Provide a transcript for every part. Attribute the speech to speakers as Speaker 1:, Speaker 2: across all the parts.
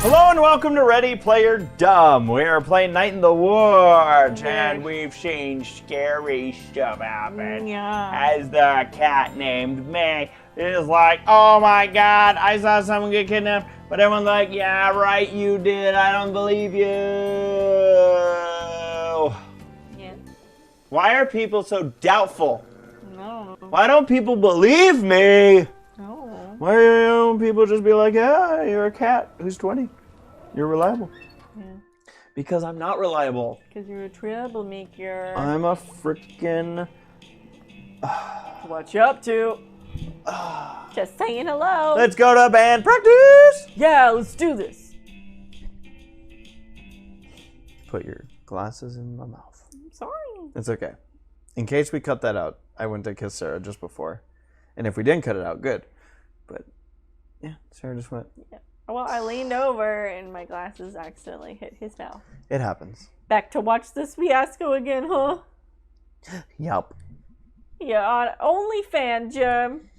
Speaker 1: Hello and welcome to Ready Player Dumb. We are playing Night in the Woods, and we've seen scary stuff happen.
Speaker 2: Yeah.
Speaker 1: As the cat named May is like, oh my god, I saw someone get kidnapped, but everyone's like, yeah, right, you did. I don't believe you.
Speaker 2: Yeah.
Speaker 1: Why are people so doubtful?
Speaker 2: No.
Speaker 1: Why don't people believe me?
Speaker 2: No.
Speaker 1: Why don't people just be like, yeah, you're a cat who's 20. You're reliable.
Speaker 2: Yeah.
Speaker 1: Because I'm not reliable.
Speaker 2: Because you're a troublemaker.
Speaker 1: I'm a freaking...
Speaker 2: What you up to? Just saying hello.
Speaker 1: Let's go to band practice!
Speaker 2: Yeah, let's do this.
Speaker 1: Put your glasses in my mouth.
Speaker 2: I'm sorry.
Speaker 1: It's okay. In case we cut that out, I went to kiss Sarah just before. And if we didn't cut it out, good. But, yeah, Sarah just went...
Speaker 2: Yeah. Well, I leaned over and my glasses accidentally hit his mouth.
Speaker 1: It happens.
Speaker 2: Back to watch this fiasco again, huh?
Speaker 1: Yup.
Speaker 2: Yeah, on OnlyFans, Jim.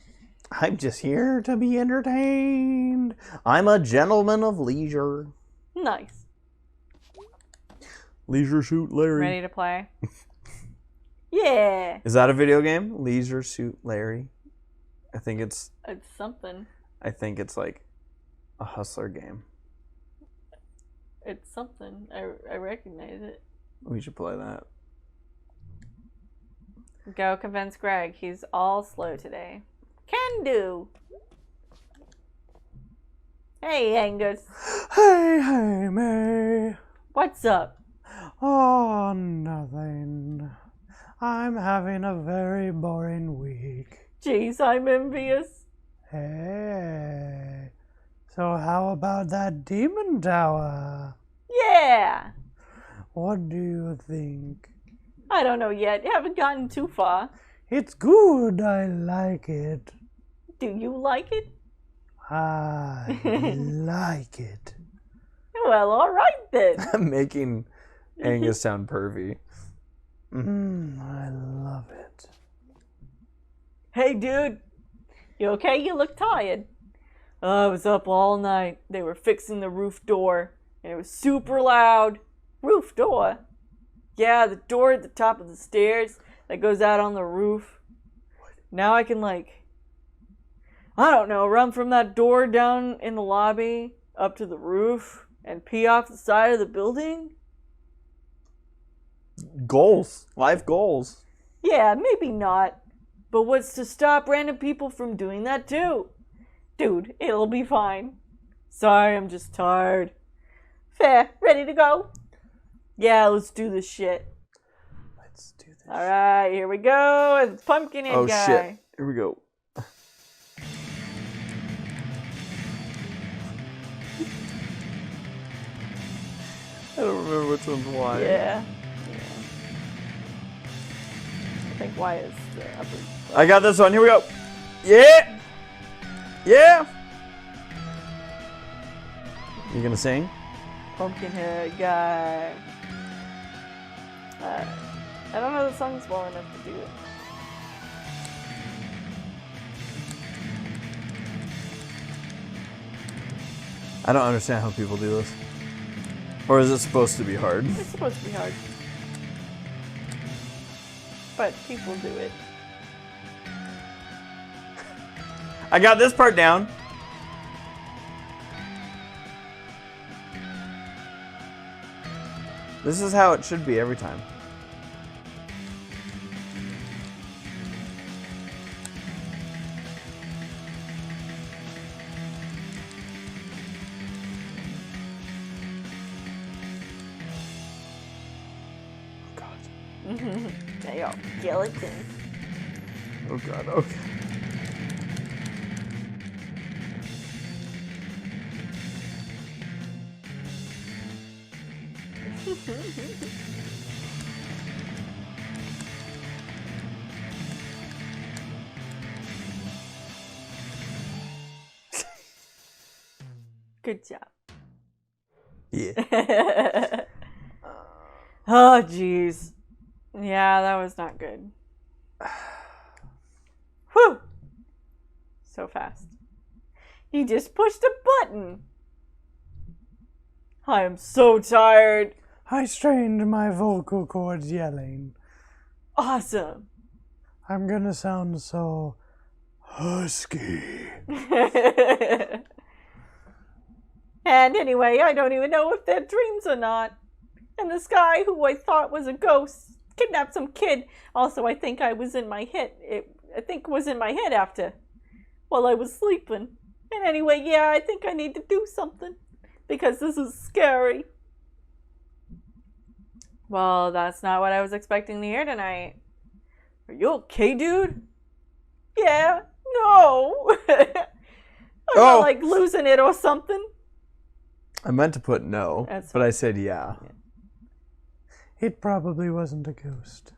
Speaker 1: I'm just here to be entertained. I'm a gentleman of leisure.
Speaker 2: Nice.
Speaker 1: Leisure Suit Larry.
Speaker 2: Ready to play? Yeah.
Speaker 1: Is that a video game? Leisure Suit Larry? I think it's
Speaker 2: something.
Speaker 1: like a hustler game.
Speaker 2: It's something. I recognize it.
Speaker 1: We should play that.
Speaker 2: Go convince Greg. He's all slow today. Can do. Hey, Angus.
Speaker 1: Hey, May.
Speaker 2: What's up?
Speaker 1: Oh, nothing. I'm having a very boring week.
Speaker 2: Jeez, I'm envious.
Speaker 1: Hey. So how about that demon tower?
Speaker 2: Yeah.
Speaker 1: What do you think?
Speaker 2: I don't know yet. Haven't gotten too far.
Speaker 1: It's good. I like it.
Speaker 2: Do you like it?
Speaker 1: I like it.
Speaker 2: Well, all right then.
Speaker 1: I'm making Angus sound pervy. I love it.
Speaker 2: Hey, dude. You okay? You look tired. I was up all night. They were fixing the roof door, and it was super loud. Roof door? Yeah, the door at the top of the stairs that goes out on the roof. Now I can, I don't know, run from that door down in the lobby up to the roof and pee off the side of the building?
Speaker 1: Goals. Life goals.
Speaker 2: Yeah, maybe not. But what's to stop random people from doing that too? Dude, it'll be fine. Sorry, I'm just tired. Fair. Ready to go? Yeah, let's do this shit.
Speaker 1: Let's do this.
Speaker 2: Alright, here we go. It's Pumpkinhead
Speaker 1: Oh,
Speaker 2: guy.
Speaker 1: shit. Here we go. I don't remember which one's why.
Speaker 2: Yeah. I think Y is the upper.
Speaker 1: I got this one. Here we go. Yeah. Yeah. You gonna sing?
Speaker 2: Pumpkinhead guy. I don't know the songs well enough to do it.
Speaker 1: I don't understand how people do this. Or is it supposed to be hard?
Speaker 2: It's supposed to be hard. But people do it.
Speaker 1: I got this part down. This is how it should be every time. Oh God.
Speaker 2: They are skeletons.
Speaker 1: Oh God, okay.
Speaker 2: Good job.
Speaker 1: Yeah.
Speaker 2: Oh, jeez. Yeah, that was not good. Whew! So fast. He just pushed a button. I am so tired.
Speaker 3: I strained my vocal cords yelling.
Speaker 2: Awesome.
Speaker 3: I'm gonna sound so husky.
Speaker 2: And anyway, I don't even know if they're dreams or not. And this guy who I thought was a ghost kidnapped some kid. Also, I think I was in my head. I think was in my head after while I was sleeping. And anyway, yeah, I think I need to do something because this is scary. Well, that's not what I was expecting to hear tonight. Are you okay, dude? Yeah. No. I'm not like losing it or something.
Speaker 4: I meant to put no, but I said yeah.
Speaker 3: It probably wasn't a ghost.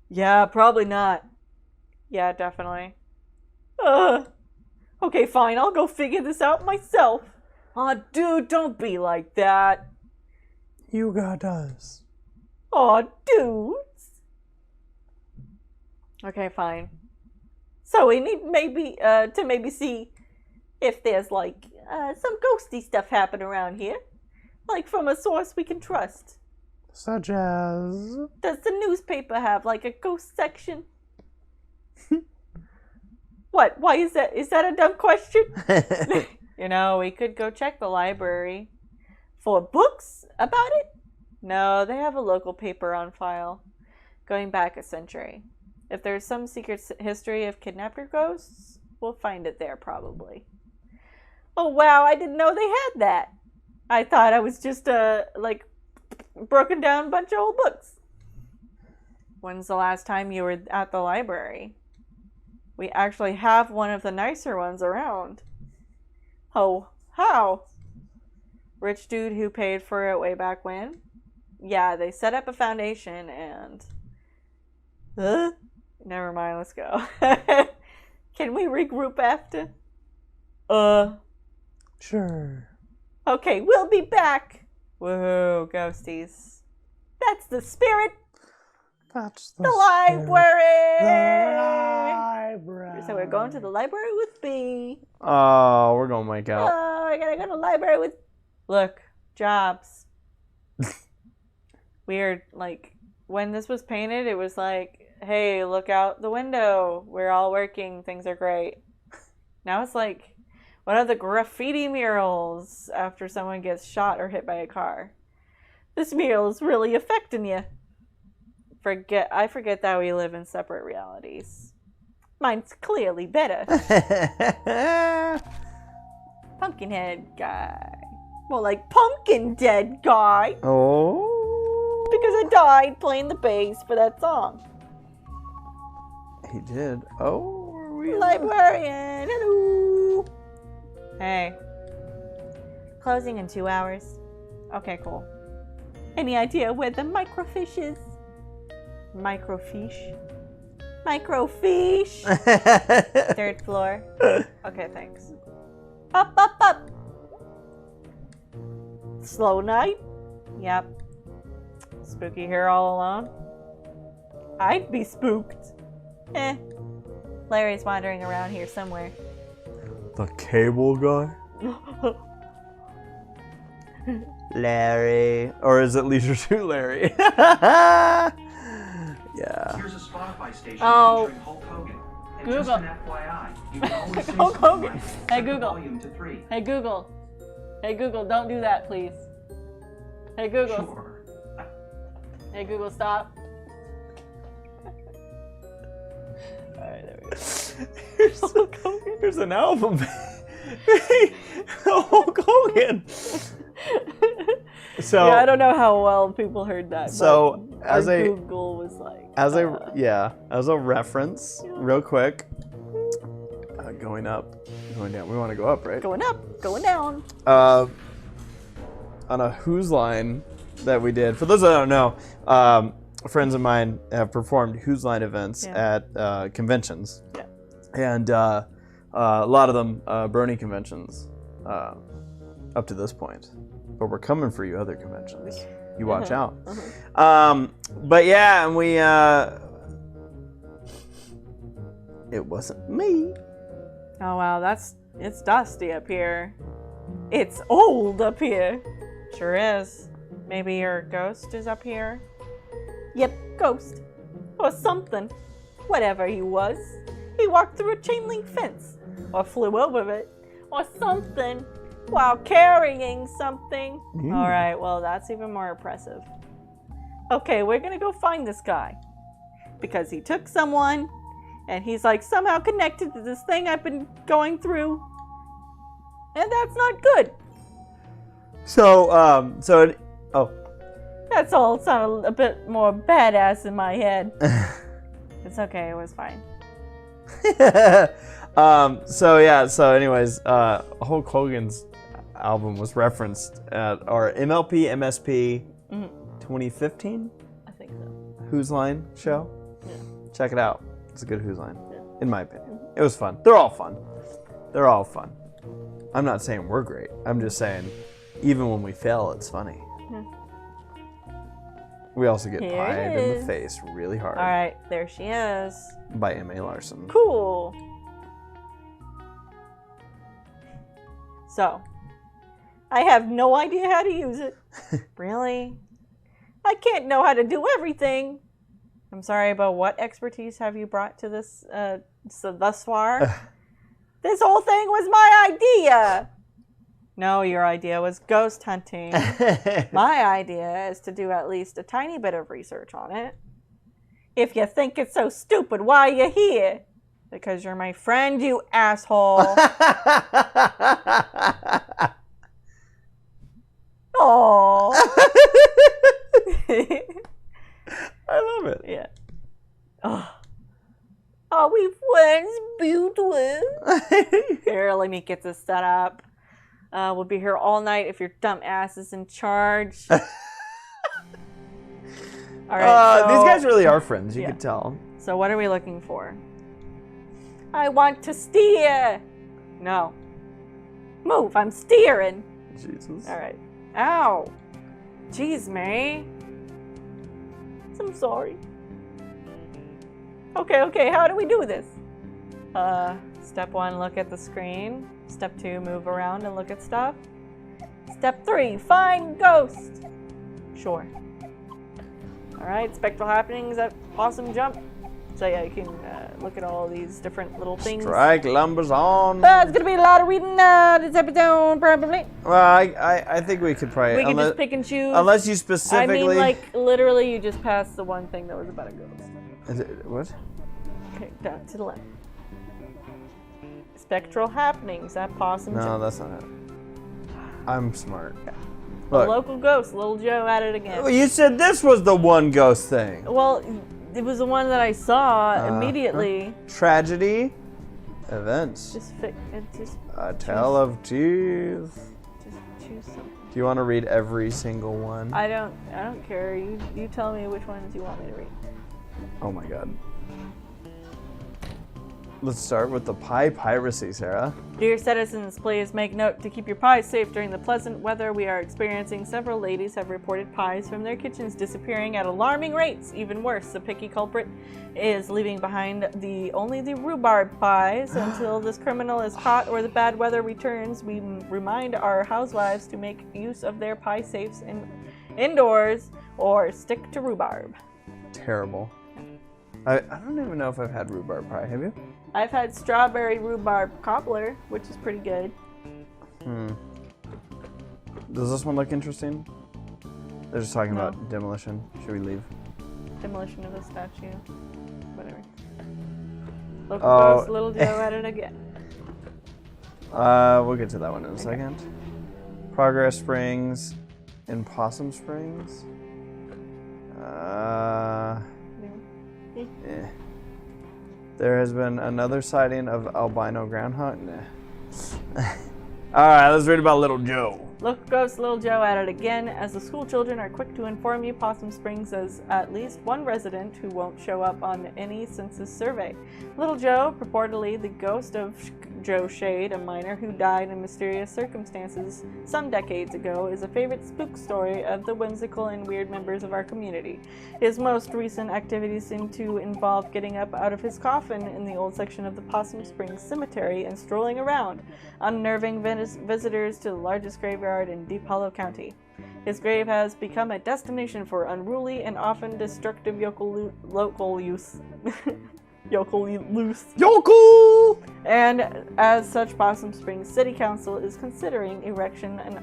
Speaker 2: Yeah, probably not. Yeah, definitely. Okay, fine. I'll go figure this out myself. Aw, dude, don't be like that.
Speaker 3: You got us.
Speaker 2: Aw, dudes. Okay, fine. So we need to maybe see if there's like some ghosty stuff happen around here. Like from a source we can trust.
Speaker 3: Such as...
Speaker 2: Does the newspaper have like a ghost section? What? Why is that? Is that a dumb question? You know, we could go check the library. For books about it? No, they have a local paper on file. Going back a century. If there's some secret history of kidnapped ghosts, we'll find it there probably. Oh wow, I didn't know they had that. I thought I was just like broken down bunch of old books. When's the last time you were at the library? We actually have one of the nicer ones around. Oh, how? Rich dude who paid for it way back when? Yeah, they set up a foundation and... Never mind, let's go. Can we regroup after?
Speaker 3: Sure.
Speaker 2: Okay, we'll be back. Woohoo, ghosties. That's the spirit.
Speaker 3: That's
Speaker 2: The library.
Speaker 3: The library.
Speaker 2: So we're going to the library with B.
Speaker 4: Oh, we're gonna make out.
Speaker 2: Oh, I gotta go to the library with... Look, jobs. Weird, like, when this was painted, it was like, hey, look out the window. We're all working. Things are great. Now it's like, what are the graffiti murals after someone gets shot or hit by a car? This mural is really affecting you. I forget that we live in separate realities. Mine's clearly better. Pumpkinhead guy. More like pumpkin dead guy.
Speaker 4: Oh.
Speaker 2: Because I died playing the bass for that song.
Speaker 4: He did. Oh, are we
Speaker 2: Librarian. Hello. Hey. Closing in 2 hours. Okay, cool. Any idea where the microfiche is? Microfiche? Microfiche! 3rd floor. Okay, thanks. Up, up, up! Slow night? Yep. Spooky here all alone? I'd be spooked. Larry's wandering around here somewhere.
Speaker 4: The cable guy? Larry. Or is it Leisure Suit Larry? Yeah.
Speaker 5: Here's a Spotify station
Speaker 2: Oh.
Speaker 5: featuring Hulk Hogan. And
Speaker 2: Google.
Speaker 5: just an FYI, you can always say
Speaker 2: Hulk
Speaker 5: something
Speaker 2: Hogan.
Speaker 5: like,
Speaker 2: Hey,
Speaker 5: "Set the
Speaker 2: Google.
Speaker 5: volume to 3."
Speaker 2: Hey Google. Hey Google, don't do that, please. Hey Google.
Speaker 5: Sure.
Speaker 2: Hey Google, stop. Alright, there we go. Hulk Hogan.
Speaker 4: Here's an album. Hulk Hogan. So
Speaker 2: yeah, I don't know how well people heard that.
Speaker 4: So
Speaker 2: but
Speaker 4: as
Speaker 2: our
Speaker 4: a
Speaker 2: Google was like
Speaker 4: as a reference, real quick. Going up, going down. We want to go up, right?
Speaker 2: going up, going down.
Speaker 4: On a Who's Line that we did. For those that don't know, friends of mine have performed Who's Line events at conventions.
Speaker 2: Yeah.
Speaker 4: And a lot of them Brony conventions up to this point. But we're coming for you other conventions. You watch out. But yeah, and we... it wasn't me.
Speaker 2: Oh wow, it's dusty up here. It's old up here. Sure is. Maybe your ghost is up here? Yep, ghost. Or something. Whatever he was. He walked through a chain link fence. Or flew over it. Or something. While carrying something. Alright, well, that's even more impressive. Okay, we're gonna go find this guy. Because he took someone, and he's like somehow connected to this thing I've been going through. And that's not good.
Speaker 4: So,
Speaker 2: That's all sounded a bit more badass in my head. It's okay, it was fine.
Speaker 4: So anyways, Hulk Hogan's album was referenced at our MLP MSP 2015
Speaker 2: I think so.
Speaker 4: Who's Line show.
Speaker 2: Yeah.
Speaker 4: Check it out. It's a good Who's Line,
Speaker 2: Yeah.
Speaker 4: in my opinion. It was fun. They're all fun. They're all fun. I'm not saying we're great. I'm just saying, even when we fail, it's funny. We also get
Speaker 2: Here
Speaker 4: pied
Speaker 2: it
Speaker 4: in the
Speaker 2: is.
Speaker 4: face really hard
Speaker 2: Alright, there she is.
Speaker 4: by M.A. Larson.
Speaker 2: Cool. So, I have no idea how to use it. Really? I can't know how to do everything. I'm sorry, but what expertise have you brought to this thus far? This whole thing was my idea. No, your idea was ghost hunting. My idea is to do at least a tiny bit of research on it. If you think it's so stupid, why are you here? Because you're my friend, you asshole. Aww.
Speaker 4: I love it.
Speaker 2: Yeah. Oh. Are we friends, beautiful? Here, let me get this set up. We'll be here all night if your dumb ass is in charge. All right.
Speaker 4: These guys really are friends. You
Speaker 2: Yeah.
Speaker 4: could tell.
Speaker 2: So what are we looking for? I want to steer. No. Move. I'm steering.
Speaker 4: Jesus.
Speaker 2: All right. Ow. Jeez, May. I'm sorry. Okay. How do we do this? Step 1, look at the screen. Step 2, move around and look at stuff. Step 3, find ghost. Sure. All right, spectral happenings at Possum Jump. So yeah, you can look at all these different little things.
Speaker 4: Strike lumbers on.
Speaker 2: It's gonna be a lot of reading this episode, probably.
Speaker 4: Well, I think we could probably.
Speaker 2: We can just pick and choose.
Speaker 4: Unless you specifically.
Speaker 2: I mean, like, literally, you just passed the one thing that was about a ghost.
Speaker 4: Is it, what?
Speaker 2: Okay, down to the left. Spectral happenings at Possum
Speaker 4: No,
Speaker 2: Jump.
Speaker 4: that's not it. I'm smart.
Speaker 2: A
Speaker 4: Look.
Speaker 2: local ghost, Little Joe at it again.
Speaker 4: Well, you said this was the one ghost thing.
Speaker 2: Well, it was the one that I saw immediately.
Speaker 4: Tragedy. Events.
Speaker 2: Just
Speaker 4: A tale of tears.
Speaker 2: just choose something.
Speaker 4: Do you want to read every single one?
Speaker 2: I don't care. You tell me which ones you want me to read.
Speaker 4: Oh my god. Let's start with the pie piracy, Sarah.
Speaker 2: Dear citizens, please make note to keep your pies safe during the pleasant weather we are experiencing. Several ladies have reported pies from their kitchens disappearing at alarming rates. Even worse, the picky culprit is leaving behind only the rhubarb pies. Until this criminal is caught or the bad weather returns, we remind our housewives to make use of their pie safes indoors or stick to rhubarb.
Speaker 4: Terrible. I don't even know if I've had rhubarb pie. Have you?
Speaker 2: I've had strawberry rhubarb cobbler, which is pretty good.
Speaker 4: Does this one look interesting? They're just talking about demolition. Should we leave?
Speaker 2: Demolition of a statue. Whatever. Local
Speaker 4: Oh.
Speaker 2: ghost, Little Joe at it again.
Speaker 4: We'll get to that one in a second. Progress Springs in Possum Springs. Eh. There has been another sighting of albino groundhog. Nah. All right, let's read about Little Joe.
Speaker 2: Local ghost, Little Joe at it again. As the school children are quick to inform you, Possum Springs has at least one resident who won't show up on any census survey. Little Joe, purportedly the ghost of Joe Shade, a miner who died in mysterious circumstances some decades ago, is a favorite spook story of the whimsical and weird members of our community. His most recent activities seem to involve getting up out of his coffin in the old section of the Possum Springs Cemetery and strolling around, unnerving visitors to the largest graveyard graveyard in Deep Hollow County. His grave has become a destination for unruly and often destructive local use.
Speaker 4: Yokel!
Speaker 2: And as such, Possum Springs City Council is considering erecting an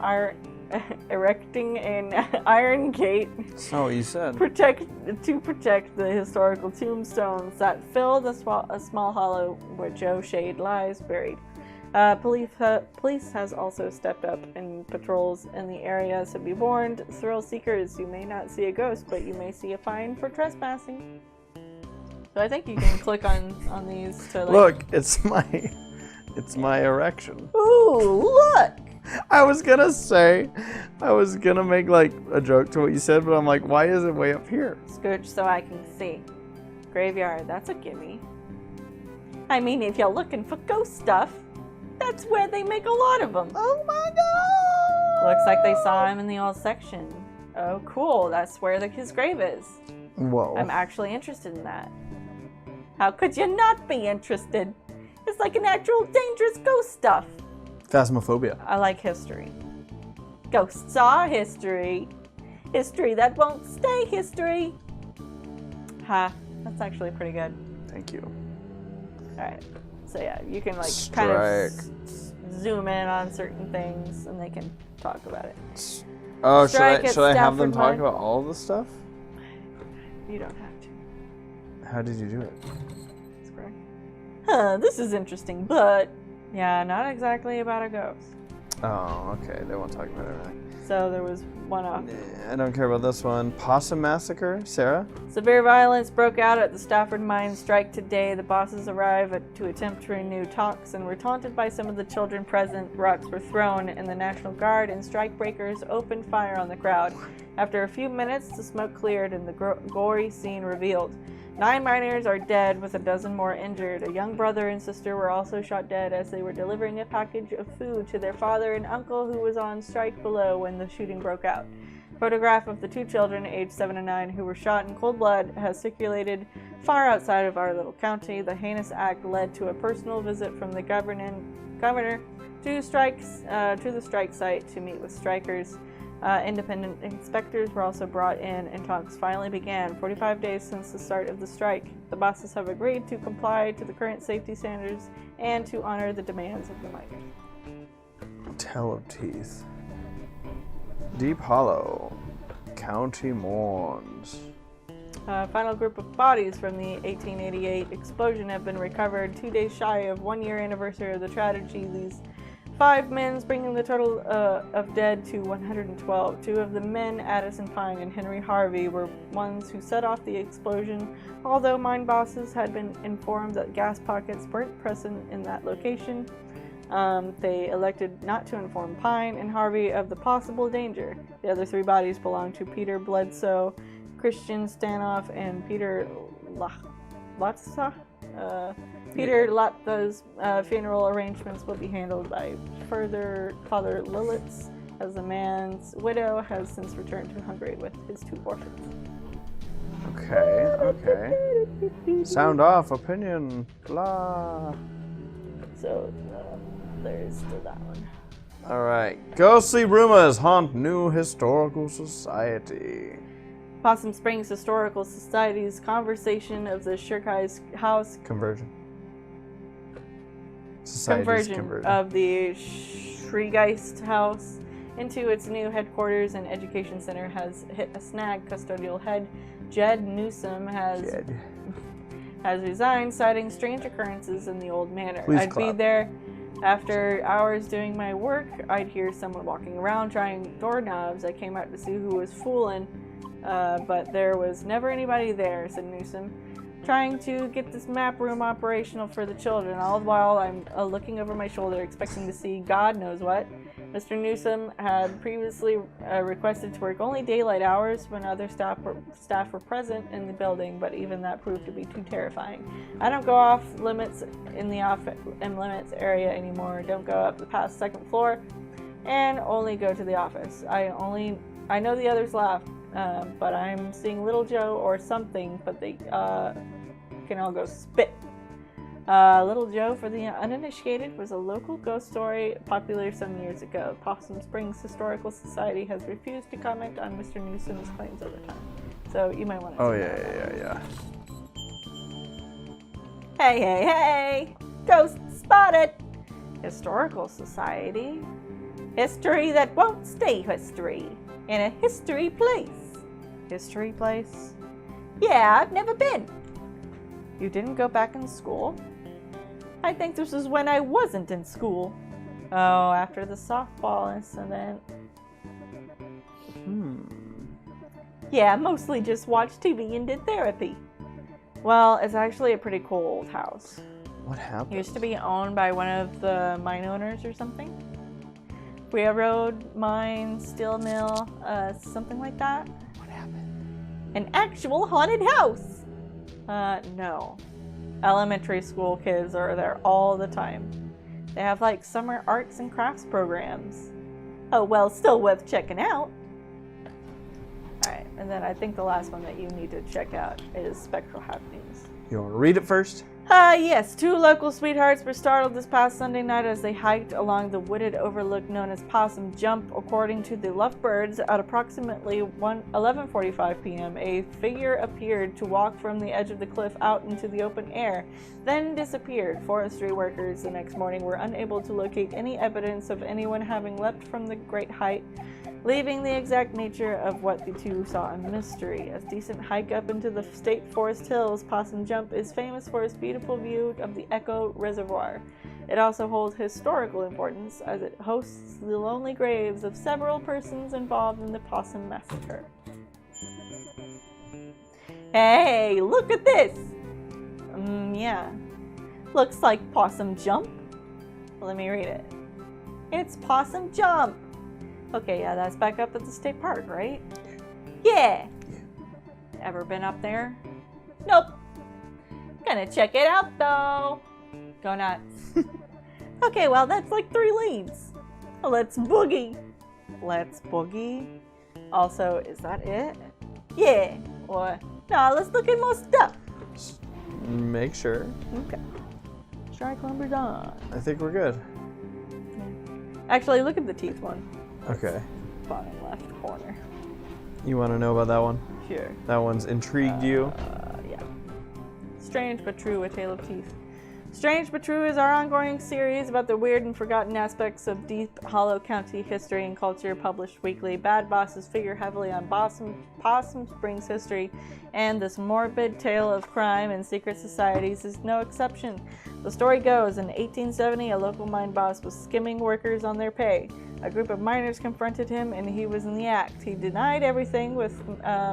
Speaker 2: iron gate
Speaker 4: That's not what you said.
Speaker 2: to protect the historical tombstones that fill a small hollow where Joe Shade lies buried. Police has also stepped up in patrols in the area, so be warned, thrill seekers, you may not see a ghost, but you may see a fine for trespassing. So I think you can click on these to like...
Speaker 4: Look, it's my erection.
Speaker 2: Ooh, look!
Speaker 4: I was gonna make like a joke to what you said, but I'm like, why is it way up here?
Speaker 2: Scooch so I can see. Graveyard, that's a gimme. I mean, if you're looking for ghost stuff, that's where they make a lot of them.
Speaker 4: Oh my god!
Speaker 2: Looks like they saw him in the old section. Oh, cool. That's where his grave is.
Speaker 4: Whoa.
Speaker 2: I'm actually interested in that. How could you not be interested? It's like an actual dangerous ghost stuff.
Speaker 4: Phasmophobia.
Speaker 2: I like history. Ghosts are history. History that won't stay history. Ha. That's actually pretty good.
Speaker 4: Thank you.
Speaker 2: Alright. So yeah, you can like
Speaker 4: Strike.
Speaker 2: kind of zoom in on certain things and they can talk about it.
Speaker 4: Oh,
Speaker 2: Strike at
Speaker 4: should I have them
Speaker 2: Stafford
Speaker 4: talk
Speaker 2: Mine.
Speaker 4: about all the stuff?
Speaker 2: You don't have to.
Speaker 4: How did you do it?
Speaker 2: That's correct. Huh, this is interesting, but yeah, not exactly about a ghost.
Speaker 4: Oh, okay. They won't talk about everything.
Speaker 2: So there was one off.
Speaker 4: Nah, I don't care about this one. Possum Massacre, Sarah?
Speaker 2: Severe violence broke out at the Stafford Mine strike today. The bosses arrived to attempt to renew talks and were taunted by some of the children present. Rocks were thrown, and the National Guard and strikebreakers opened fire on the crowd. After a few minutes, the smoke cleared and the gory scene revealed. 9 miners are dead, with a dozen more injured. A young brother and sister were also shot dead as they were delivering a package of food to their father and uncle who was on strike below when the shooting broke out. Photograph of the 2 children, aged 7 and 9, who were shot in cold blood has circulated far outside of our little county. The heinous act led to a personal visit from the governor to the strike site to meet with strikers. Independent inspectors were also brought in and talks finally began 45 days since the start of the strike. The bosses have agreed to comply to the current safety standards and to honor the demands of the miners.
Speaker 4: Tell of Teeth. Deep Hollow. County mourns.
Speaker 2: Final group of bodies from the 1888 explosion have been recovered 2 days shy of 1 year anniversary of the tragedy. These 5 men, bringing the total of dead to 112. 2 of the men, Addison Pine and Henri Harvey, were ones who set off the explosion, although mine bosses had been informed that gas pockets weren't present in that location. They elected not to inform Pine and Harvey of the possible danger. The other 3 bodies belong to Peter Bledsoe, Christian Stanoff, and Peter Latza. Peter Latza's funeral arrangements will be handled by Father Lilitz, as the man's widow has since returned to Hungary with his 2 orphans.
Speaker 4: Okay. Sound off, opinion, blah.
Speaker 2: So there's still that one.
Speaker 4: Alright. Ghostly rumors haunt New Historical Society.
Speaker 2: Possum Springs Historical Society's conversation of the Shirkai's house
Speaker 4: Conversion. Society's conversion.
Speaker 2: Of the Shrigeist house into its new headquarters and education center has hit a snag. Custodial head Jed Newsom has resigned, citing strange occurrences in the old manor.
Speaker 4: Please
Speaker 2: I'd
Speaker 4: clap.
Speaker 2: be there after hours doing my work. I'd hear someone walking around trying doorknobs. I came out to see who was fooling, but there was never anybody there, said Newsom, trying to get this map room operational for the children. All the while, I'm looking over my shoulder, expecting to see God knows what. Mr. Newsom had previously requested to work only daylight hours when other staff were present in the building, but even that proved to be too terrifying. I don't go off limits in the off-limits area anymore. Don't go up the past 2nd floor, and only go to the office. I know the others laugh, but I'm seeing Little Joe or something, but they can all go spit. Little Joe, for the uninitiated, was a local ghost story popular some years ago. Possum Springs Historical Society has refused to comment on Mr. Newsom's claims over time. So you might want to.
Speaker 4: Oh, yeah.
Speaker 2: Hey! Ghost spotted! Historical Society. History that won't stay history. In a history place. History place? Yeah, I've never been. You didn't go back in school? I think this is when I wasn't in school. Oh, after the softball incident. Yeah, mostly just watched TV and did therapy. Well, it's actually a pretty cool old house.
Speaker 4: What happened?
Speaker 2: It used to be owned by one of the mine owners or something. Railroad, mine, steel mill, something like that.
Speaker 4: What happened?
Speaker 2: An actual haunted house! No. Elementary school kids are there all the time. They have like summer arts and crafts programs. Oh well, still worth checking out. Alright, and then I think the last one that you need to check out is Spectral Happenings.
Speaker 4: You want to read it first?
Speaker 2: Yes. Two local sweethearts were startled this past Sunday night as they hiked along the wooded overlook known as Possum Jump. According to the Lovebirds, at approximately 11:45 p.m., a figure appeared to walk from the edge of the cliff out into the open air, then disappeared. Forestry workers the next morning were unable to locate any evidence of anyone having leapt from the great height, leaving the exact nature of what the two saw a mystery. A decent hike up into the state forest hills, Possum Jump is famous for its beautiful view of the Echo Reservoir. It also holds historical importance as it hosts the lonely graves of several persons involved in the Possum Massacre. Hey, look at this! Yeah. Looks like Possum Jump. Let me read it. It's Possum Jump! Okay, yeah, that's back up at the state park, right? Yeah! Ever been up there? Nope. Gonna check it out, though. Go nuts. Okay, well, that's like 3 leads. Let's boogie. Let's boogie. Also, is that it? Yeah. Or, no, let's look at more stuff.
Speaker 4: Make sure.
Speaker 2: Okay. Strike lumber done.
Speaker 4: I think we're good.
Speaker 2: Actually, look at the teeth one.
Speaker 4: Okay.
Speaker 2: Bottom left corner.
Speaker 4: You want to know about that one?
Speaker 2: Sure.
Speaker 4: That one's intrigued you?
Speaker 2: Yeah. Strange but True, A Tale of Teeth. Strange but True is our ongoing series about the weird and forgotten aspects of Deep Hollow County history and culture, published weekly. Bad bosses figure heavily on Possum Springs history, and this morbid tale of crime and secret societies is no exception. The story goes, in 1870, a local mine boss was skimming workers on their pay. A group of miners confronted him, and he was in the act. He denied everything with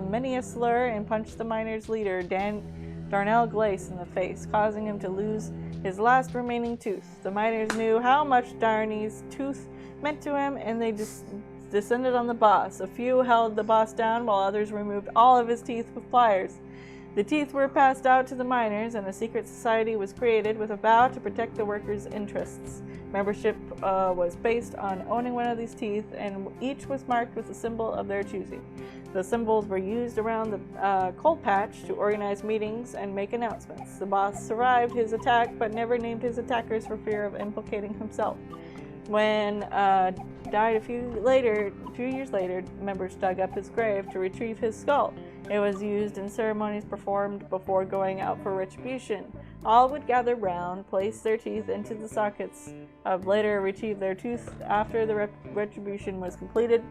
Speaker 2: many a slur and punched the miners' leader, Darnell Glace, in the face, causing him to lose his last remaining tooth. The miners knew how much Darney's tooth meant to him, and they descended on the boss. A few held the boss down, while others removed all of his teeth with pliers. The teeth were passed out to the miners, and a secret society was created with a vow to protect the workers' interests. Membership was based on owning one of these teeth, and each was marked with a symbol of their choosing. The symbols were used around the coal patch to organize meetings and make announcements. The boss survived his attack, but never named his attackers for fear of implicating himself. When died a few years later, members dug up his grave to retrieve his skull. It was used in ceremonies performed before going out for retribution. All would gather round, place their teeth into the sockets, later retrieve their tooth after the retribution was completed.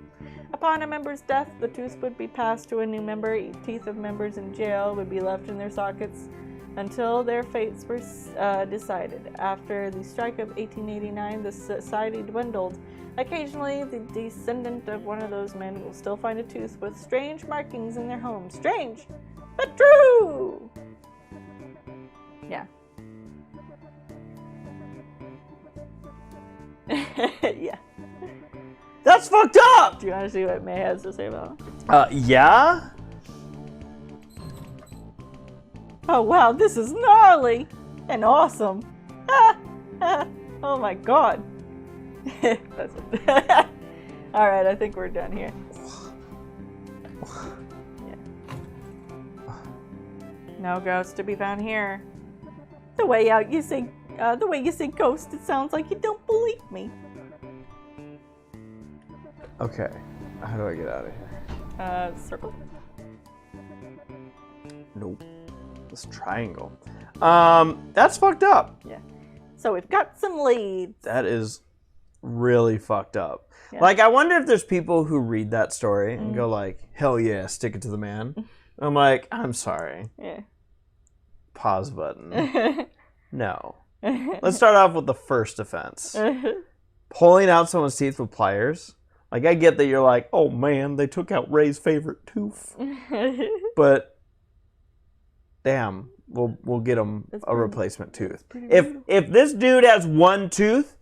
Speaker 2: Upon a member's death, the tooth would be passed to a new member. Teeth of members in jail would be left in their sockets until their fates were decided. After the strike of 1889, the society dwindled. Occasionally, the descendant of one of those men will still find a tooth with strange markings in their home. Strange, but true! Yeah. Yeah.
Speaker 4: That's fucked up!
Speaker 2: Do you want to see what May has to say about it?
Speaker 4: Yeah?
Speaker 2: Oh wow, this is gnarly and awesome. Oh my god. That's it. Alright, I think we're done here. Yeah. No ghosts to be found here. The way you say ghost, it sounds like you don't believe me.
Speaker 4: Okay. How do I get out of here?
Speaker 2: Circle.
Speaker 4: Nope. This triangle. That's fucked up.
Speaker 2: Yeah. So we've got some leads.
Speaker 4: That is really fucked up.
Speaker 2: Yeah.
Speaker 4: Like, I wonder if there's people who read that story and go like, hell yeah, stick it to the man. I'm like, I'm sorry.
Speaker 2: Yeah.
Speaker 4: Pause button. No. Let's start off with the first offense. Pulling out someone's teeth with pliers. Like, I get that you're like, oh man, they took out Ray's favorite tooth. But, damn, we'll get him a replacement tooth. If this dude has one tooth,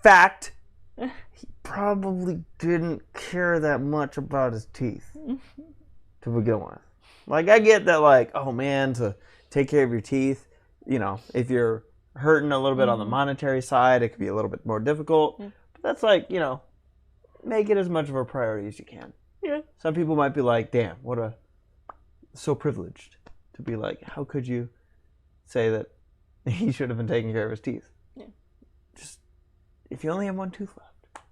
Speaker 4: fact, he probably didn't care that much about his teeth to begin with. Like, I get that, like, oh man, to take care of your teeth, you know, if you're hurting a little bit on the monetary side, it could be a little bit more difficult. But that's like, you know, make it as much of a priority as you can.
Speaker 2: Yeah.
Speaker 4: Some people might be like, damn, so privileged to be like, how could you say that he should have been taking care of his teeth?
Speaker 2: Yeah.
Speaker 4: Just, if you only have one tooth left.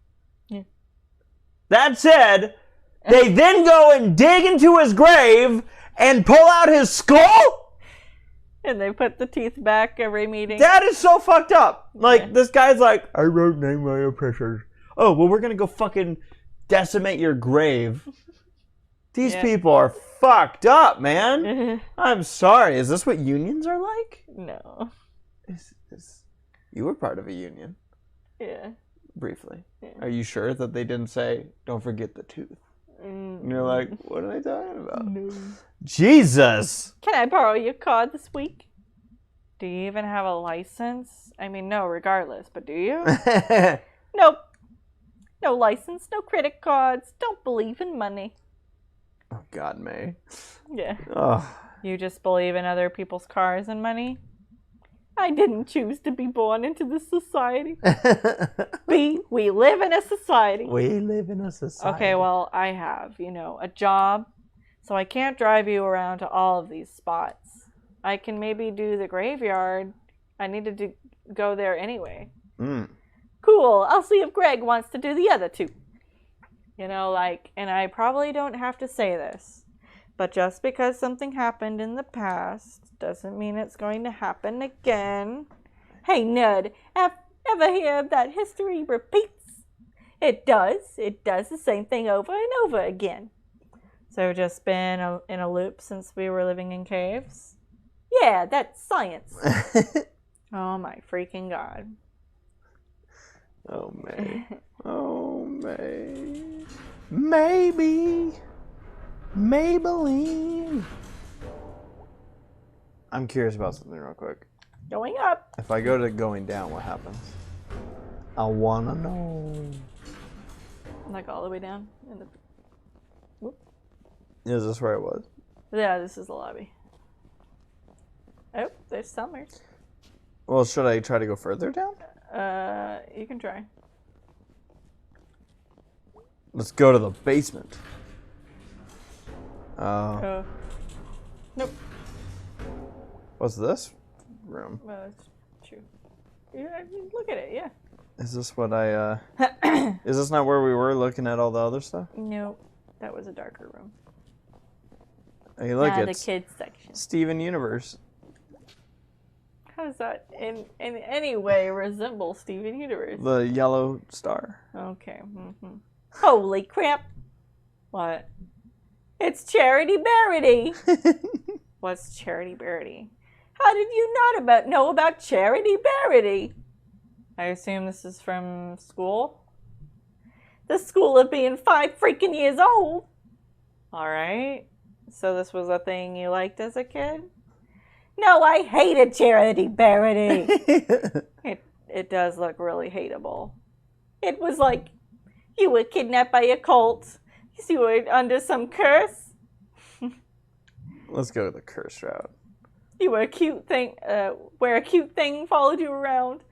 Speaker 2: Yeah.
Speaker 4: That said, they then go and dig into his grave and pull out his skull?
Speaker 2: And they put the teeth back every meeting.
Speaker 4: That is so fucked up. Like, this guy's like, I wrote name my oppressors. Oh, well, we're going to go fucking decimate your grave. These people are fucked up, man. I'm sorry. Is this what unions are like?
Speaker 2: No.
Speaker 4: You were part of a union.
Speaker 2: Yeah.
Speaker 4: Briefly.
Speaker 2: Yeah.
Speaker 4: Are you sure that they didn't say, don't forget the tooth? And you're like, what are they talking about?
Speaker 2: No.
Speaker 4: Jesus!
Speaker 2: Can I borrow your card this week? Do you even have a license? I mean, no, regardless, but do you? Nope. No license, no credit cards, don't believe in money.
Speaker 4: Oh, God, May.
Speaker 2: Yeah.
Speaker 4: Oh.
Speaker 2: You just believe in other people's cars and money? I didn't choose to be born into this society. We live in a society.
Speaker 4: We live in a society.
Speaker 2: Okay, well, I have, a job, so I can't drive you around to all of these spots. I can maybe do the graveyard. I needed to go there anyway. Cool, I'll see if Greg wants to do the other two. And I probably don't have to say this, but just because something happened in the past doesn't mean it's going to happen again. Hey, nerd, ever hear of that history repeats? It does. It does the same thing over and over again. So just been in a loop since we were living in caves? Yeah, that's science. Oh my freaking God.
Speaker 4: Oh, May. Oh, May. Maybe. Maybelline. I'm curious about something real quick.
Speaker 2: Going up.
Speaker 4: If I go to going down, what happens? I wanna know.
Speaker 2: Like all the way down.
Speaker 4: Is this where it was?
Speaker 2: Yeah, this is the lobby. Oh, there's Summers.
Speaker 4: Well, should I try to go further down?
Speaker 2: You can try.
Speaker 4: Let's go to the basement.
Speaker 2: Oh. Nope.
Speaker 4: What's this room?
Speaker 2: Well, that's true. Yeah, I mean, look at it, yeah.
Speaker 4: Is this what I, is this not where we were looking at all the other stuff?
Speaker 2: Nope. That was a darker room.
Speaker 4: Hey, look,
Speaker 2: the
Speaker 4: it's
Speaker 2: kids section.
Speaker 4: Steven Universe.
Speaker 2: How does that in any way resemble Steven Universe?
Speaker 4: The yellow star.
Speaker 2: Okay. Mm-hmm. Holy crap. What? It's Charity Barity. What's Charity Barity? How did you not know about Charity Barity? I assume this is from school? The school of being 5 freaking years old. Alright. So this was a thing you liked as a kid? No, I hated Charity Barity. It does look really hateable. It was like you were kidnapped by a cult. You were under some curse.
Speaker 4: Let's go to the curse route.
Speaker 2: You were a cute thing, where a cute thing followed you around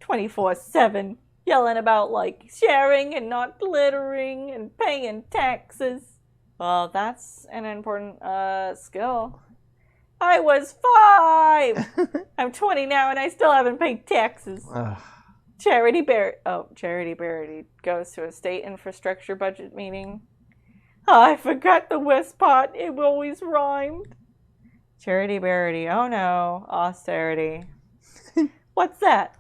Speaker 2: 24/7, yelling about sharing and not littering and paying taxes. Well, that's an important skill. I was 5. I'm 20 now and I still haven't paid taxes.
Speaker 4: Ugh.
Speaker 2: Charity Barity goes to a state infrastructure budget meeting. Oh, I forgot the West Pot. It always rhymed. Charity Barity. Oh no. Austerity. What's that?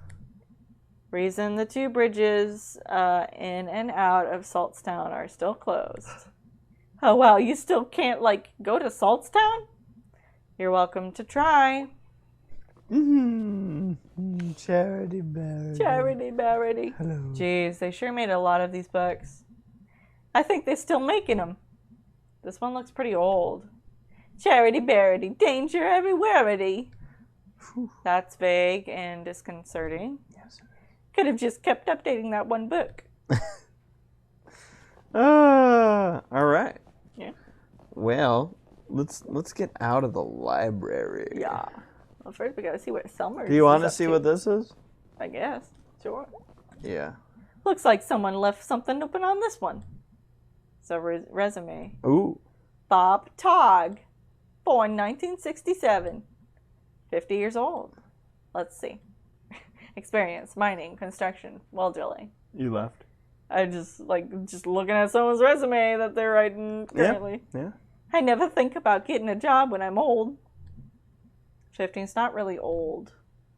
Speaker 2: Reason the 2 bridges in and out of Saltstown are still closed. Oh wow, you still can't, like, go to Saltstown? You're welcome to try.
Speaker 3: Charity Bear.
Speaker 2: Charity Barity.
Speaker 3: Hello.
Speaker 2: Jeez, they sure made a lot of these books. I think they're still making them. This one looks pretty old. Charity Barity, danger everywhere-ity. That's vague and disconcerting.
Speaker 3: Yes.
Speaker 2: Could have just kept updating that one book.
Speaker 4: All right.
Speaker 2: Yeah.
Speaker 4: Well, let's get out of the library.
Speaker 2: Yeah. Well, first we gotta see what Summers
Speaker 4: Do you want to
Speaker 2: is up
Speaker 4: see what this is?
Speaker 2: I guess. Sure.
Speaker 4: Yeah.
Speaker 2: Looks like someone left something open on this one. It's a resume.
Speaker 4: Ooh.
Speaker 2: Bob Togg, born 1967. 50 years old. Let's see. Experience, mining, construction, well drilling.
Speaker 4: You left.
Speaker 2: I just looking at someone's resume that they're writing currently.
Speaker 4: Yeah.
Speaker 2: I never think about getting a job when I'm old. 15's not really old.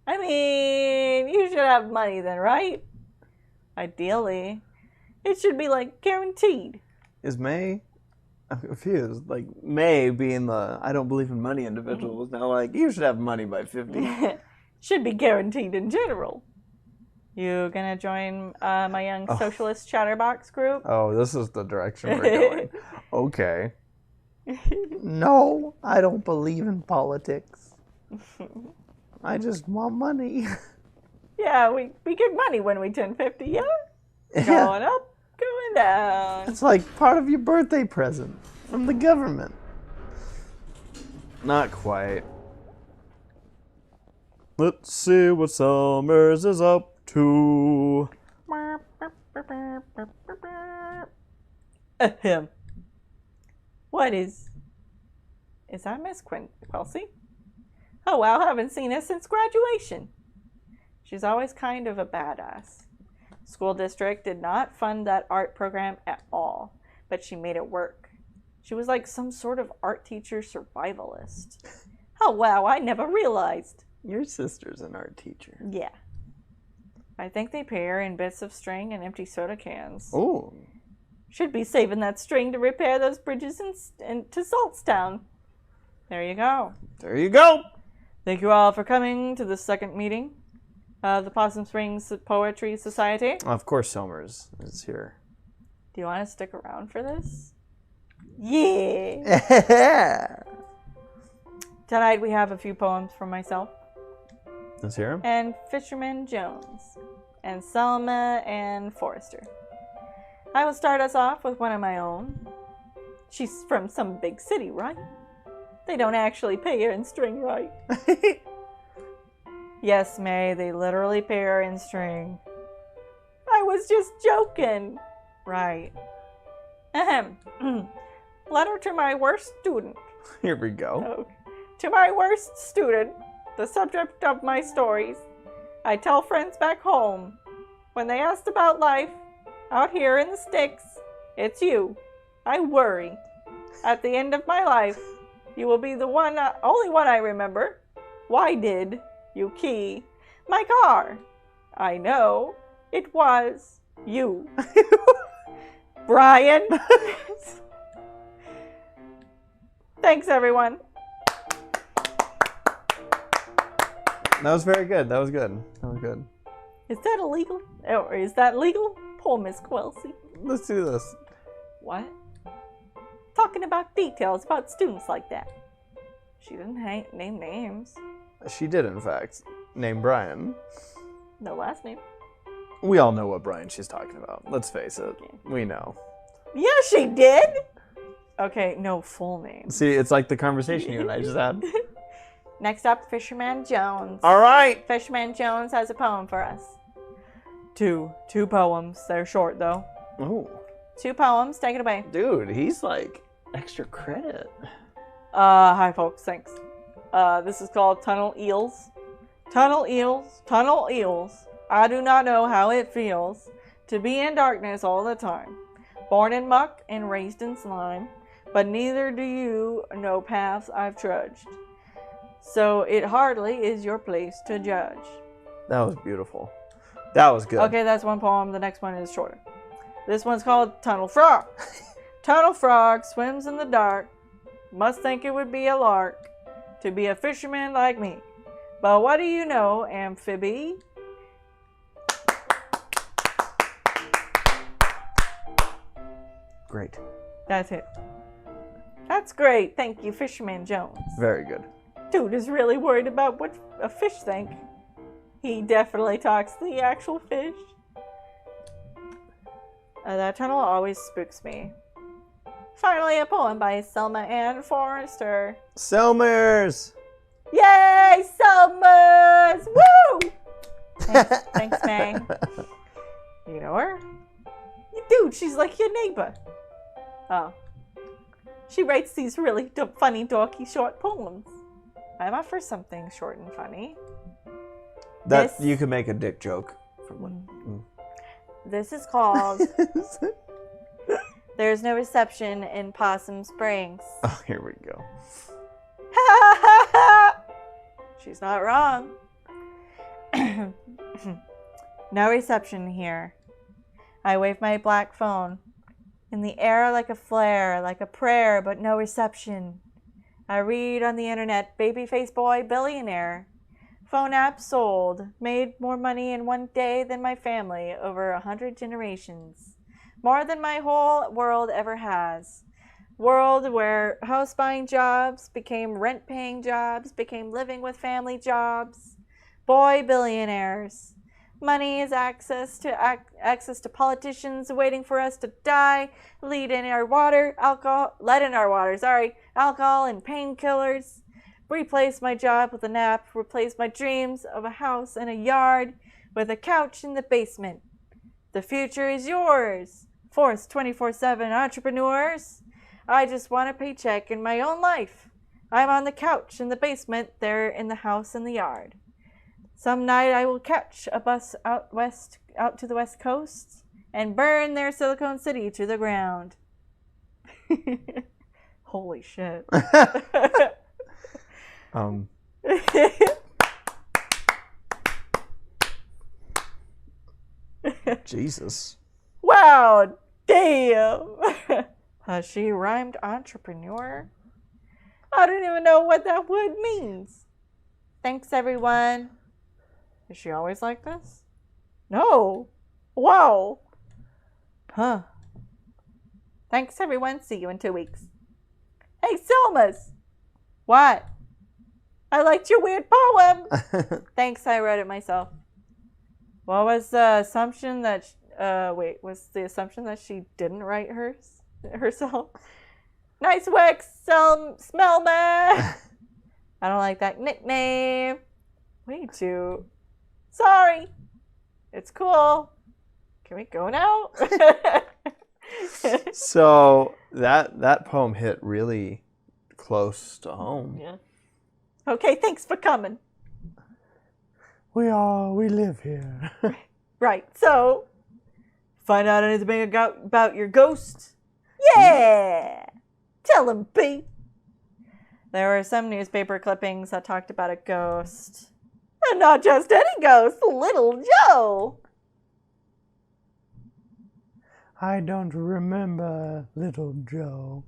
Speaker 2: I mean, you should have money then, right? Ideally. It should be, like, guaranteed.
Speaker 4: Is May? I'm confused. Like, May being the I don't believe in money individual is now like, you should have money by 50.
Speaker 2: Should be guaranteed in general. You gonna join my young socialist chatterbox group?
Speaker 4: Oh, this is the direction we're going. Okay.
Speaker 3: No, I don't believe in politics. I just want money.
Speaker 2: Yeah, we get money when we turn 50, yeah?
Speaker 3: Yeah.
Speaker 2: Going up, going down.
Speaker 3: It's like part of your birthday present from the government.
Speaker 4: Not quite. Let's see what Summers is up to.
Speaker 2: Ahem. What is that Miss Kelsey? Oh wow, haven't seen her since graduation. She's always kind of a badass. School district did not fund that art program at all, but she made it work. She was like some sort of art teacher survivalist. Oh wow, I never realized.
Speaker 4: Your sister's an art teacher.
Speaker 2: Yeah. I think they pay her in bits of string and empty soda cans.
Speaker 4: Oh.
Speaker 2: Should be saving that string to repair those bridges to Saltstown. There you go.
Speaker 4: There you go.
Speaker 2: Thank you all for coming to the second meeting of the Possum Springs Poetry Society.
Speaker 4: Of course Summers is here.
Speaker 2: Do you want to stick around for this? Yeah.
Speaker 4: Yeah.
Speaker 2: Tonight we have a few poems from myself
Speaker 4: Let's hear him.
Speaker 2: and Fisherman Jones and Selma and Forrester. I will start us off with one of my own. She's from some big city, right? They don't actually pay her in string, right? Yes, May, they literally pay her in string. I was just joking. Right. Ahem. Letter to my worst student.
Speaker 4: Here we go.
Speaker 2: Oh. To my worst student, the subject of my stories. I tell friends back home, when they asked about life, out here in the sticks, it's you. I worry. At the end of my life, you will be the only one I remember. Why did you key my car? I know it was you. Brian. Thanks, everyone.
Speaker 4: That was very good. That was good. That was good.
Speaker 2: Is that illegal? Or is that legal? Poor Miss Kelsey.
Speaker 4: Let's do this.
Speaker 2: What? Talking about details about students like that. She didn't name names.
Speaker 4: She did, in fact, name Brian.
Speaker 2: No last name.
Speaker 4: We all know what Brian she's talking about. Let's face it. We know.
Speaker 2: Yeah, she did. Okay, no full name.
Speaker 4: See, it's like the conversation you and I just had.
Speaker 2: Next up, Fisherman Jones.
Speaker 4: All right.
Speaker 2: Fisherman Jones has a poem for us. Two poems. They're short though.
Speaker 4: Oh,
Speaker 2: 2 poems. Take it away.
Speaker 4: dude, he's like extra credit.
Speaker 2: Hi folks. Thanks. This is called Tunnel Eels. Tunnel eels, tunnel eels. I do not know how it feels to be in darkness all the time. Born in muck and raised in slime, but neither do you know paths I've trudged. So it hardly is your place to judge.
Speaker 4: That was beautiful. That was good.
Speaker 2: Okay, that's one poem. The next one is shorter. This one's called Tunnel Frog. Tunnel frog swims in the dark. Must think it would be a lark to be a fisherman like me. But what do you know, amphibi?
Speaker 4: Great.
Speaker 2: That's it. That's great. Thank you, Fisherman Jones.
Speaker 4: Very good.
Speaker 2: Dude is really worried about what a fish think. He definitely talks to the actual fish. That tunnel always spooks me. Finally, a poem by Selma Ann Forrester.
Speaker 4: Selmers!
Speaker 2: Yay, Selmas! Woo! Thanks, May. You know her? Dude, she's like your neighbor. Oh. She writes these really funny, dorky, short poems. I'm up for something short and funny.
Speaker 4: That
Speaker 2: This-
Speaker 4: you could make a dick joke from one.
Speaker 2: This is called There's No Reception in Possum Springs.
Speaker 4: Oh, here we go.
Speaker 2: She's not wrong. No reception here. I wave my black phone. In the air like a flare, like a prayer, but no reception. I read on the internet, babyface boy billionaire. Phone app sold. Made more money in one day than my family over 100 generations. More than my whole world ever has. World where house buying jobs became rent paying jobs, became living with family jobs. Boy billionaires. Money is access to politicians waiting for us to die. Lead in our water, lead in our water, alcohol and painkillers. Replace my job with a nap. Replace my dreams of a house and a yard with a couch in the basement. The future is yours. Force 24/7 entrepreneurs. I just want a paycheck in my own life. I'm on the couch in the basement, they're in the house in the yard. Some night I will catch a bus out to the west coast and burn their Silicon City to the ground. Holy shit.
Speaker 4: Jesus.
Speaker 2: Wow, damn. She rhymed entrepreneur. I don't even know what that word means. Thanks, everyone. Is she always like this? No. Wow. Huh. Thanks, everyone. See you in 2 weeks. Hey, Selmas. What? I liked your weird poem. Thanks, I wrote it myself. What was the assumption that... was the assumption that she didn't write herself? Nice work, Smell Man. I don't like that nickname. Way too... Sorry. It's cool. Can we go now?
Speaker 4: So that poem hit really close to home.
Speaker 2: Yeah. Okay, thanks for coming.
Speaker 3: We live here.
Speaker 2: Right, so find out anything about your ghost? Yeah! Tell him, B. There were some newspaper clippings that talked about a ghost. And not just any ghost, Little Joe.
Speaker 3: I don't remember Little Joe.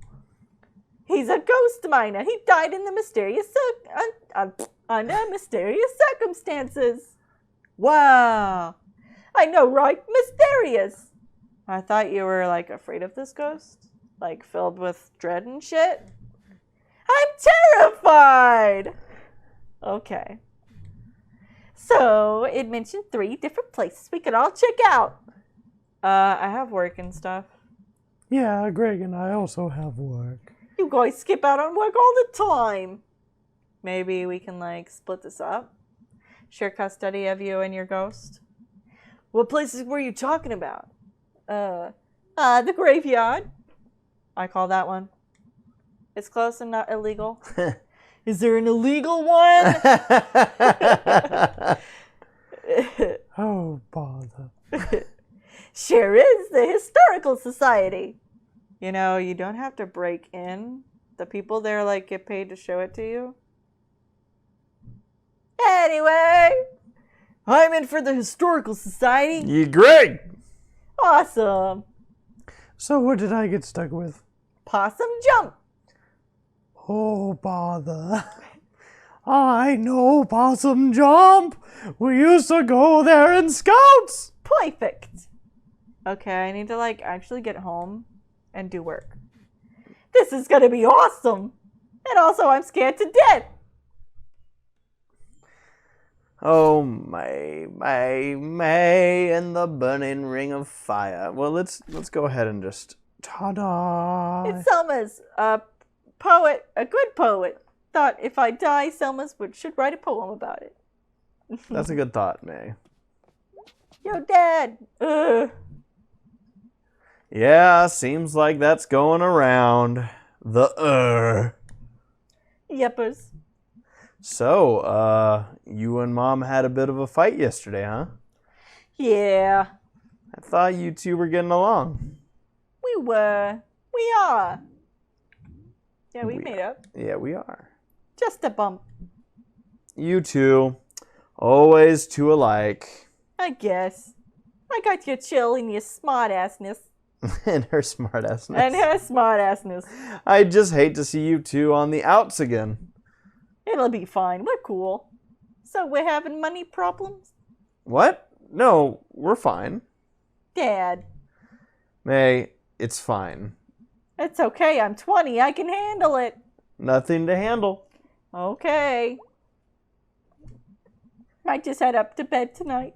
Speaker 2: He's a ghost miner. He died in the under mysterious circumstances. Wow. I know, right? Mysterious. I thought you were, like, afraid of this ghost? Like, filled with dread and shit? I'm terrified! Okay. So, it mentioned 3 different places we could all check out. I have work and stuff.
Speaker 3: Yeah, Greg and I also have work.
Speaker 2: You guys skip out on work all the time. Maybe we can, like, split this up. Share custody of you and your ghost. What places were you talking about? The graveyard. I call that one. It's close and not illegal. Is there an illegal one?
Speaker 3: Oh, bother.
Speaker 2: Sure is the Historical Society. You know, you don't have to break in. The people there, like, get paid to show it to you. Anyway, I'm in for the Historical Society.
Speaker 4: You great.
Speaker 2: Awesome.
Speaker 3: So what did I get stuck with?
Speaker 2: Possum jump.
Speaker 3: Oh, bother. I know Possum Jump. We used to go there in Scouts.
Speaker 2: Perfect. Okay, I need to, like, actually get home and do work. This is gonna be awesome. And also, I'm scared to death.
Speaker 4: Oh, May, and the burning ring of fire. Well, let's go ahead and just ta-da.
Speaker 2: It's Selma's, a poet, a good poet. Thought if I die, Selma's should write a poem about it.
Speaker 4: That's a good thought, May.
Speaker 2: Yo, Dad. Ugh.
Speaker 4: Yeah, seems like that's going around.
Speaker 2: Yeppers.
Speaker 4: So, you and Mom had a bit of a fight yesterday, huh?
Speaker 2: Yeah,
Speaker 4: I thought you two were getting along.
Speaker 2: we were. We are. Yeah, we made up.
Speaker 4: Yeah, we are.
Speaker 2: Just a bump,
Speaker 4: You two, always two alike.
Speaker 2: I guess. I got your chill and your smart-assness.
Speaker 4: And her smartassness.
Speaker 2: And her smart-assness.
Speaker 4: I just hate to see you two on the outs again.
Speaker 2: It'll be fine. We're cool. So we're having money problems?
Speaker 4: What? No, we're fine.
Speaker 2: Dad.
Speaker 4: May, it's fine.
Speaker 2: It's okay. I'm 20. I can handle it.
Speaker 4: Nothing to handle.
Speaker 2: Okay. Might just head up to bed tonight.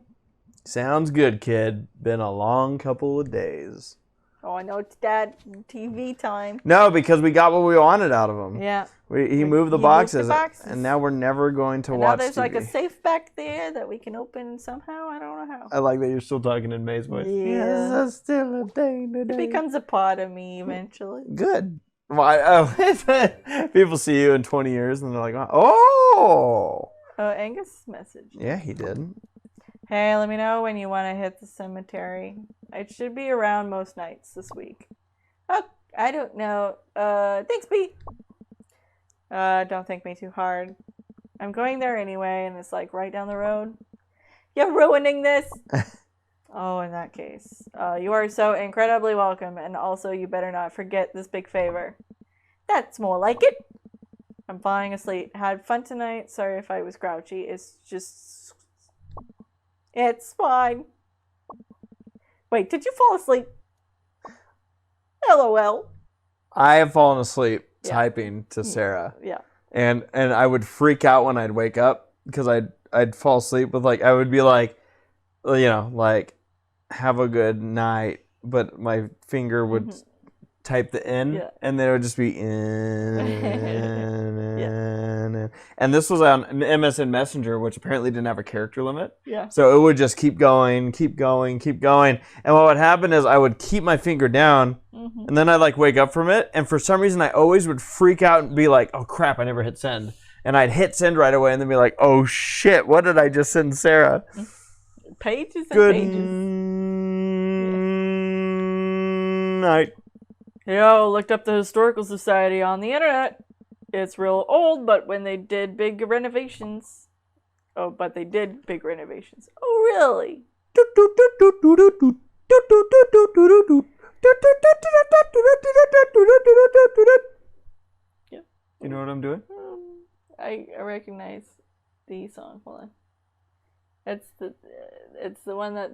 Speaker 4: Sounds good, kid. Been a long couple of days.
Speaker 2: Oh, I know it's Dad TV time.
Speaker 4: No, because we got what we wanted out of him.
Speaker 2: Yeah.
Speaker 4: He moved the
Speaker 2: He moved the
Speaker 4: boxes,
Speaker 2: boxes.
Speaker 4: and now we're never going to
Speaker 2: And
Speaker 4: watch
Speaker 2: now there's
Speaker 4: TV.
Speaker 2: like a safe back there that we can open somehow. I don't know how.
Speaker 4: I like that you're still talking in May's voice.
Speaker 3: Yes, that's still a day
Speaker 2: It
Speaker 3: today.
Speaker 2: becomes a part of me eventually.
Speaker 4: Good. Why? Oh, people see you in 20 years and they're like, oh.
Speaker 2: Angus message.
Speaker 4: Yeah, he did.
Speaker 2: Hey, let me know when you want to hit the cemetery. It should be around most nights this week. Oh, I don't know. Thanks, B. Don't think me too hard. I'm going there anyway, and it's like right down the road. You're ruining this. Oh, in that case. You are so incredibly welcome, and also you better not forget this big favor. That's more like it. I'm falling asleep. Had fun tonight. Sorry if I was grouchy. It's just... It's fine. Wait, did you fall asleep? LOL.
Speaker 4: I have fallen asleep
Speaker 2: Yeah.
Speaker 4: typing to Sarah.
Speaker 2: Yeah.
Speaker 4: And I would freak out when I'd wake up because I'd fall asleep with like, I would be like, you know, like, have a good night, but my finger would type the N,
Speaker 2: Yeah.
Speaker 4: and then it would just be and this was on MSN Messenger, which apparently didn't have a character limit.
Speaker 2: Yeah.
Speaker 4: So it would just keep going, keep going, keep going. And what would happen is I would keep my finger down, and then I'd like wake up from it, and for some reason I always would freak out and be like, oh crap, I never hit send. And I'd hit send right away and then be like, oh shit, what did I just send Sarah?
Speaker 2: Pages and
Speaker 4: Good
Speaker 2: pages.
Speaker 4: night.
Speaker 2: Yo, looked up the Historical Society on the internet. It's real old, but when they did big renovations. Oh, but they did big renovations. Oh, really? Yeah.
Speaker 4: You know what I'm doing?
Speaker 2: I recognize the song. Hold on. It's the one that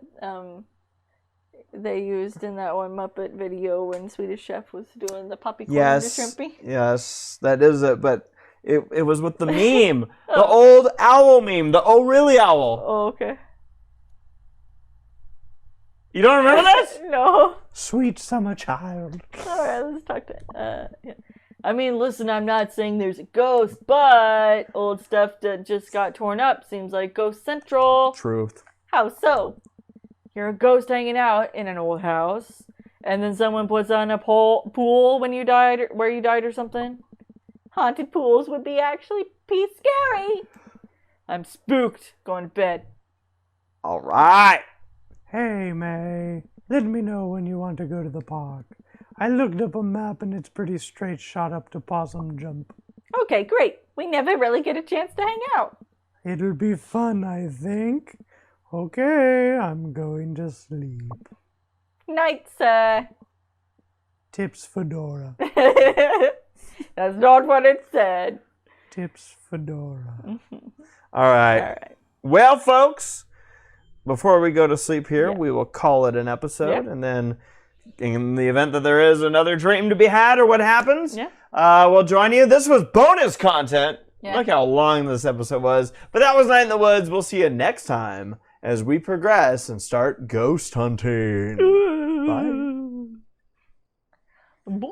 Speaker 2: they used in that one Muppet video when Swedish Chef was doing the poppycorn to shrimpy.
Speaker 4: Yes, that is it. But it was with the meme, the old owl meme, the oh really owl.
Speaker 2: Oh, okay.
Speaker 4: You don't remember this?
Speaker 2: No.
Speaker 3: Sweet summer child.
Speaker 2: All right, let's talk to. Yeah. I mean, listen, I'm not saying there's a ghost, but old stuff that just got torn up seems like Ghost Central.
Speaker 4: Truth.
Speaker 2: How so? You're a ghost hanging out in an old house, and then someone puts on a pool when you died, where you died or something. Haunted pools would be actually scary. I'm spooked. Going to bed.
Speaker 1: All right.
Speaker 3: Hey, May. Let me know when you want to go to the park. I looked up a map and it's pretty straight shot up to Possum Jump.
Speaker 2: Okay, great. We never really get a chance to hang out.
Speaker 3: It'll be fun, I think. Okay, I'm going to sleep.
Speaker 2: Night, sir.
Speaker 3: Tips Fedora.
Speaker 2: That's not what it said.
Speaker 3: Tips Fedora.
Speaker 1: All right.
Speaker 2: All right.
Speaker 1: Well, folks, before we go to sleep here,
Speaker 2: Yeah.
Speaker 1: we will call it an episode.
Speaker 2: Yeah.
Speaker 1: And then in the event that there is another dream to be had or what happens,
Speaker 2: Yeah.
Speaker 1: we'll join you. This was bonus content.
Speaker 2: Yeah.
Speaker 1: Look how long this episode was. But that was Night in the Woods. We'll see you next time as we progress and start ghost hunting. Bye.
Speaker 2: Boy.